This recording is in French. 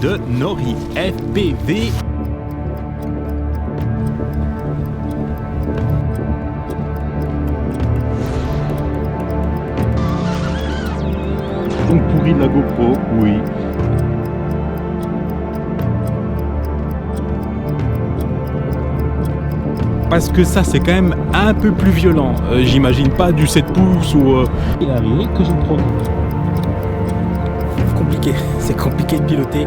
de NORI FPV. Donc pourri de la GoPro, oui. Parce que ça c'est quand même un peu plus violent. J'imagine pas du 7 pouces ou... Il est arrivé que je me trompe. Compliqué, c'est compliqué de piloter.